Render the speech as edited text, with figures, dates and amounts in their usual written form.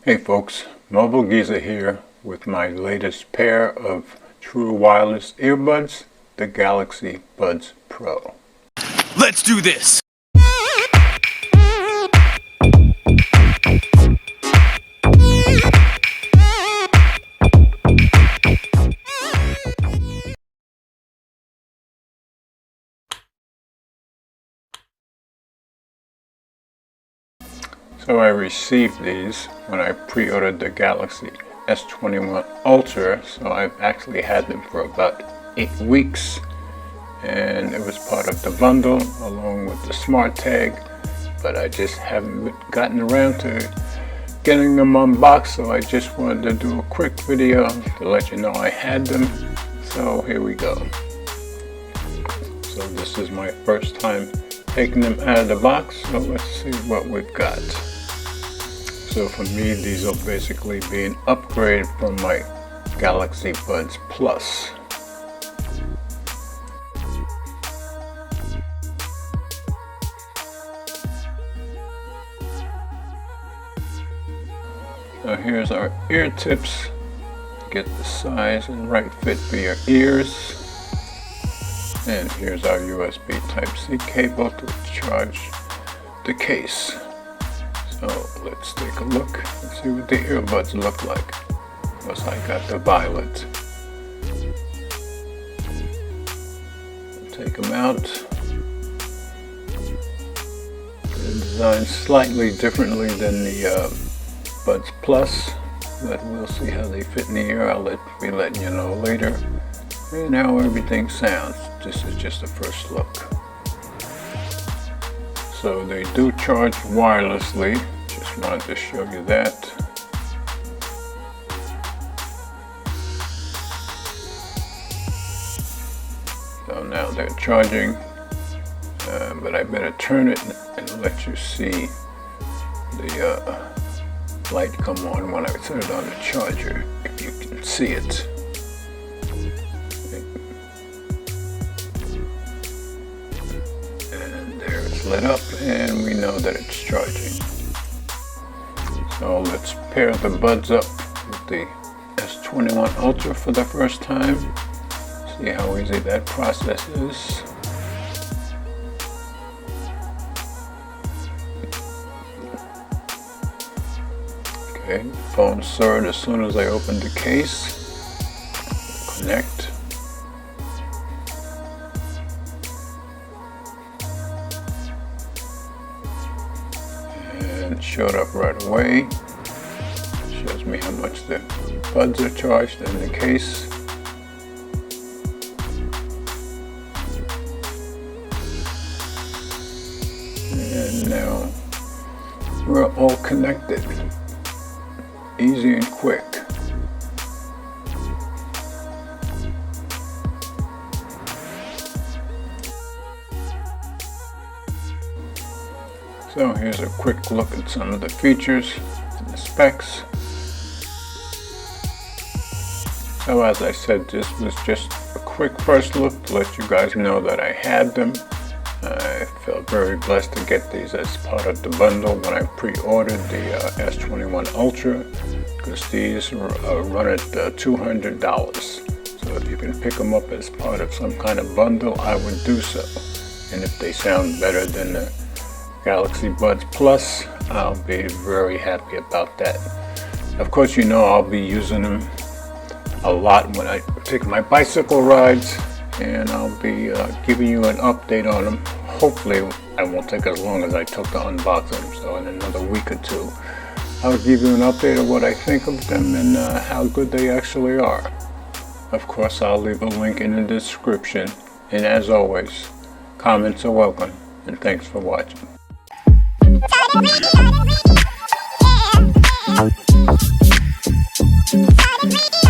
Hey folks, Mobile Geezer here with my latest pair of true wireless earbuds, the Galaxy Buds Pro. Let's do this! So I received these when I pre-ordered the Galaxy S21 Ultra, so I've actually had them for about 8 weeks, and it was part of the bundle along with the smart tag, but I just haven't gotten around to getting them unboxed, so I just wanted to do a quick video to let you know I had them. So here we go. So this is my first time taking them out of the box, so let's see what we've got. So for me, these will basically be an upgrade from my Galaxy Buds Plus. So here's our ear tips. Get the size and right fit for your ears. And here's our USB Type-C cable to charge the case. So let's take a look and see what the earbuds look like. Plus I got the violet. Take them out. They're designed slightly differently than the Buds Plus, but we'll see how they fit in the ear. I'll be letting you know later. And how everything sounds. This is just a first look. So they do charge wirelessly. Just wanted to show you that. So now they're charging, but I better turn it and let you see the light come on when I turn it on the charger, if you can see it. And there it's lit up, and we know that it's charging. So let's pair the buds up with the S21 Ultra for the first time. See how easy that process is. Okay, the phone soared as soon as I opened the case. Connect. And it showed up right away. Shows me how much the buds are charged in the case. And now we're all connected. Easy and quick. So here's a quick look at some of the features and the specs. So as I said, this was just a quick first look to let you guys know that I had them. I felt very blessed to get these as part of the bundle when I pre-ordered the S21 Ultra, because these run at $200. So if you can pick them up as part of some kind of bundle, I would do so. And if they sound better than the Galaxy Buds Plus, I'll be very happy about that. Of course, you know I'll be using them a lot when I take my bicycle rides, and I'll be giving you an update on them. Hopefully it won't take as long as I took to unbox them, so in another week or two I'll give you an update of what I think of them and how good they actually are. Of course, I'll leave a link in the description, and as always, comments are welcome, and thanks for watching. Yeah.